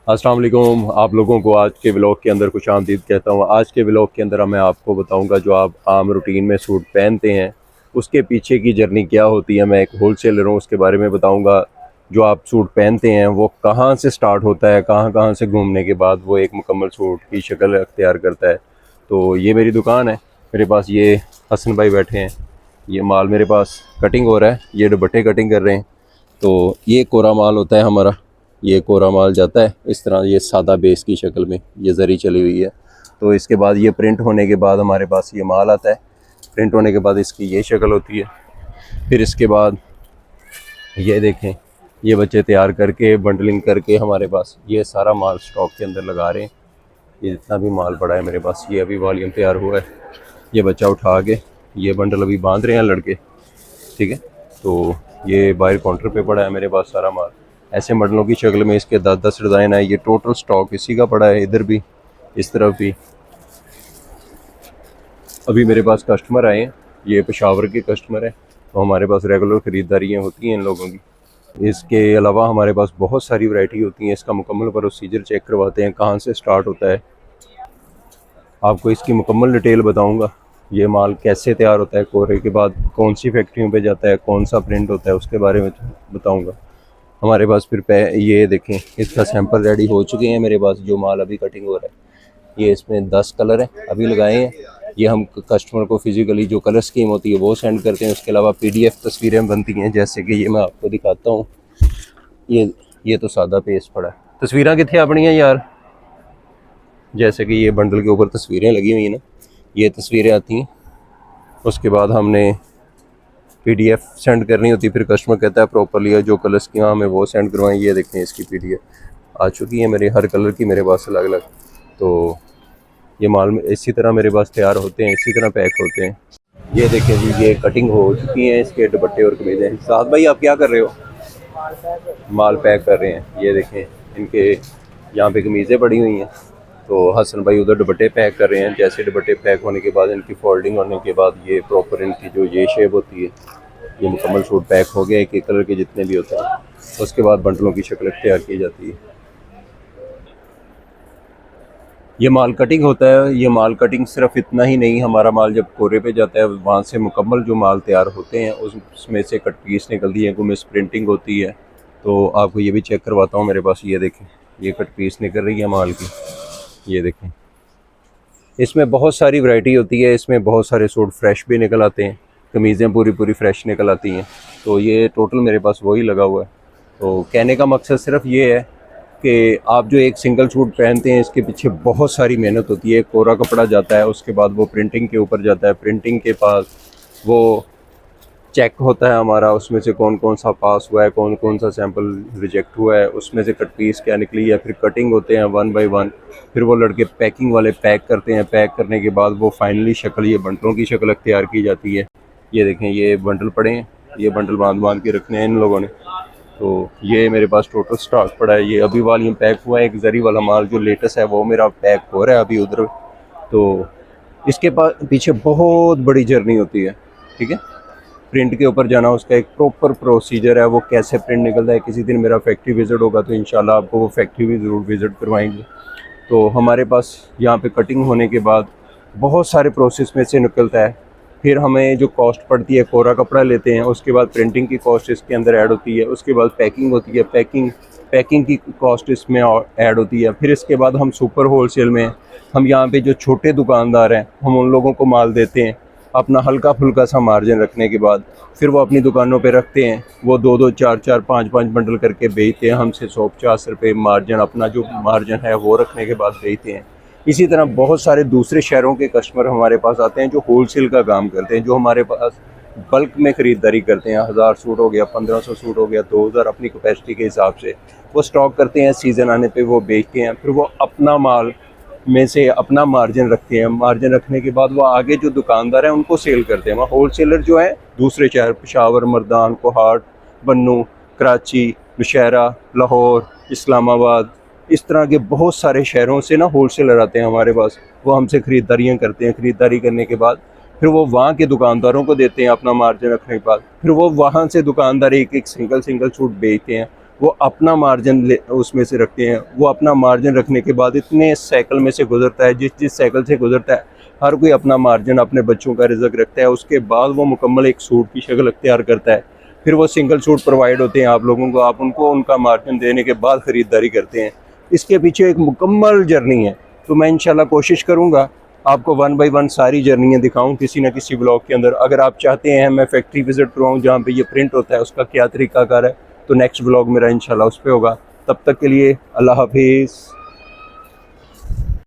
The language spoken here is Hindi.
अस्सलाम वालेकुम। आप लोगों को आज के व्लॉग के अंदर खुश आमदीद कहता हूँ। आज के व्लॉग के अंदर मैं आपको बताऊंगा जो आप आम रूटीन में सूट पहनते हैं उसके पीछे की जर्नी क्या होती है। मैं एक होल सेलर हूँ, उसके बारे में बताऊंगा। जो आप सूट पहनते हैं वो कहाँ से स्टार्ट होता है, कहाँ कहाँ से घूमने के बाद वो एक मुकम्मल सूट की शक्ल अख्तियार करता है। तो ये मेरी दुकान है। मेरे पास ये हसन भाई बैठे हैं। ये माल मेरे पास कटिंग हो रहा है, ये दुपट्टे कटिंग कर रहे हैं। तो ये कोरा माल होता है हमारा। ये कोरा माल जाता है इस तरह, ये सादा बेस की शक्ल में ये जरी चली हुई है। तो इसके बाद ये प्रिंट होने के बाद हमारे पास ये माल आता है। प्रिंट होने के बाद इसकी ये शक्ल होती है। फिर इसके बाद ये देखें, ये बच्चे तैयार करके बंडलिंग करके हमारे पास ये सारा माल स्टॉक के अंदर लगा रहे हैं। ये जितना भी माल पड़ा है मेरे पास, ये अभी वॉल्यूम तैयार हुआ है। ये बच्चा उठा के ये बंडल अभी बांध रहे हैं लड़के, ठीक है। तो ये बाहर काउंटर पे पड़ा है मेरे पास सारा माल। ऐसे बंडलों की शक्ल में इसके 10-10 डिज़ाइन है। ये टोटल स्टॉक इसी का पड़ा है, इधर भी इस तरफ भी। अभी मेरे पास कस्टमर आए हैं, ये पेशावर के कस्टमर है, तो हमारे पास रेगुलर ख़रीदारियाँ होती हैं इन लोगों की। इसके अलावा हमारे पास बहुत सारी वैरायटी होती हैं। इसका मुकम्मल प्रोसीजर चेक करवाते हैं, कहाँ से स्टार्ट होता है। आपको इसकी मुकम्मल डिटेल बताऊंगा। ये माल कैसे तैयार होता है, कोरे के बाद कौन सी फैक्ट्रियों पे जाता है, कौन सा प्रिंट होता है, उसके बारे में बताऊंगा। हमारे पास फिर ये देखें, इसका सैंपल रेडी हो चुके हैं मेरे पास। जो माल अभी कटिंग हो रहा है, ये इसमें 10 कलर हैं अभी लगाए हैं। ये हम कस्टमर को फिजिकली जो कलर स्कीम होती है वो सेंड करते हैं। उसके अलावा PDF तस्वीरें बनती हैं, जैसे कि ये मैं आपको दिखाता हूँ। ये तो सादा पेज पड़ा है। तस्वीरें कितने अपनी हैं यार, जैसे कि ये बंडल के ऊपर तस्वीरें लगी हुई हैं ना, ये तस्वीरें आती हैं। उसके बाद हमने PDF सेंड करनी होती है। फिर कस्टमर कहता है प्रॉपरली जो कलर्स की हमें वो सेंड करवाएं। ये देखें, इसकी PDF आ चुकी है मेरे, हर कलर की मेरे पास अलग अलग। तो ये माल में इसी तरह मेरे पास तैयार होते हैं, इसी तरह पैक होते हैं। ये देखें जी, ये कटिंग हो चुकी है इसके दुपट्टे और कमीज़ें। साथ भाई आप क्या कर रहे हो? माल पैक कर रहे हैं। ये देखें, इनके यहाँ पे कमीज़ें पड़ी हुई हैं, तो हसन भाई उधर दुपट्टे पैक कर रहे हैं। जैसे दुपट्टे पैक होने के बाद इनकी फोल्डिंग होने के बाद ये प्रॉपर इनकी जो ये शेप होती है, ये मुकम्मल सूट पैक हो गया एक एक कलर के जितने भी होते हैं। उसके बाद बंडलों की शक्ल तैयार की जाती है। ये माल कटिंग होता है। ये माल कटिंग सिर्फ इतना ही नहीं, हमारा माल जब कोरे पे जाता है वहाँ से मुकम्मल जो माल तैयार होते हैं उसमें से कट पीस निकलती है, मिस प्रिंटिंग होती है। तो आपको ये भी चेक करवाता हूँ। मेरे पास ये देखें, ये कट पीस निकल रही है माल की, ये देखें। इसमें बहुत सारी वैरायटी होती है। इसमें बहुत सारे सूट फ्रेश भी निकल आते हैं, कमीज़ें पूरी पूरी फ्रेश निकल आती हैं। तो ये टोटल मेरे पास वही लगा हुआ है। तो कहने का मकसद सिर्फ ये है कि आप जो एक सिंगल सूट पहनते हैं इसके पीछे बहुत सारी मेहनत होती है। कोरा कपड़ा जाता है, उसके बाद वो प्रिंटिंग के ऊपर जाता है, प्रिंटिंग के पास वो चेक होता है हमारा, उसमें से कौन कौन सा पास हुआ है, कौन कौन सा सैंपल रिजेक्ट हुआ है, उसमें से कट पीस क्या निकली है। फिर कटिंग होते हैं 1 बाय 1। फिर वो लड़के पैकिंग वाले पैक करते हैं। पैक करने के बाद वो फाइनली शक्ल, ये बंडलों की शक्ल तैयार की जाती है। ये देखें, ये बंडल पड़े हैं, ये बंडल बांध बांध के रखने हैं इन लोगों ने। तो ये मेरे पास टोटल स्टॉक पड़ा है। ये अभी वॉल्यूम पैक हुआ है। एक जरी वाला माल जो लेटेस्ट है वो मेरा पैक हो रहा है अभी उधर। तो इसके पास पीछे बहुत बड़ी जर्नी होती है, ठीक है। प्रिंट के ऊपर जाना, उसका एक प्रॉपर प्रोसीजर है, वो कैसे प्रिंट निकलता है। किसी दिन मेरा फैक्ट्री विज़िट होगा तो इंशाल्लाह आपको वो फैक्ट्री भी ज़रूर विज़िट करवाएंगे। तो हमारे पास यहाँ पे कटिंग होने के बाद बहुत सारे प्रोसेस में से निकलता है। फिर हमें जो कॉस्ट पड़ती है, कोरा कपड़ा लेते हैं, उसके बाद प्रिंटिंग की कॉस्ट इसके अंदर ऐड होती है। उसके बाद पैकिंग होती है, पैकिंग की कॉस्ट इसमें ऐड होती है। फिर इसके बाद हम सुपर होलसेल में, हम यहाँ पे जो छोटे दुकानदार हैं, हम उन लोगों को माल देते हैं अपना हल्का फुल्का सा मार्जिन रखने के बाद। फिर वो अपनी दुकानों पे रखते हैं, वो 2-2, 4-4, 5-5 बंडल करके बेचते हैं। हमसे 150 रुपये मार्जिन, अपना जो मार्जिन है वो रखने के बाद बेचते हैं। इसी तरह बहुत सारे दूसरे शहरों के कस्टमर हमारे पास आते हैं जो होलसेल का काम करते हैं, जो हमारे पास बल्क में ख़रीदारी करते हैं। 1000 सूट हो गया, 1500 सूट हो गया, 2000, अपनी कैपेसिटी के हिसाब से वो स्टॉक करते हैं। सीज़न आने पे वो बेचते हैं। फिर वो अपना माल में से अपना मार्जिन रखते हैं। मार्जिन रखने के बाद वो आगे जो दुकानदार हैं उनको सेल करते हैं। वहाँ होलसेलर जो है दूसरे शहर, पेशावर, मर्दान, कोहाट, बन्नू, कराची, नौशहरा, लाहौर, इस्लामाबाद, इस तरह के बहुत सारे शहरों से ना होलसेलर आते हैं हमारे पास। वो हमसे ख़रीदारियाँ करते हैं। ख़रीदारी करने के बाद फिर वो वहाँ के दुकानदारों को देते हैं अपना मार्जिन रखने के बाद। फिर वो वहाँ से दुकानदार एक एक सिंगल सूट बेचते हैं। वो अपना मार्जिन उसमें से रखते हैं। वो अपना मार्जिन रखने के बाद इतने साइकिल में से गुजरता है, जिस जिस साइकिल से गुजरता है हर कोई अपना मार्जिन अपने बच्चों का रिज़्क रखता है। उसके बाद वो मुकम्मल एक सूट की शक्ल अख्तियार करता है। फिर वो सिंगल सूट प्रोवाइड होते हैं आप लोगों को, आप उनको उनका मार्जिन देने के बाद ख़रीदारी करते हैं। इसके पीछे एक मुकम्मल जर्नी है। तो मैं इंशाल्लाह कोशिश करूँगा आपको 1 बाय 1 सारी जर्नियाँ दिखाऊँ किसी न किसी ब्लॉग के अंदर। अगर आप चाहते हैं मैं फैक्ट्री विज़िट करवाऊँ जहाँ पे ये प्रिंट होता है, उसका क्या तरीक़ाकार है, तो नेक्स्ट ब्लॉग मेरा इंशाल्लाह उस पे होगा। तब तक के लिए अल्लाह हाफिज़।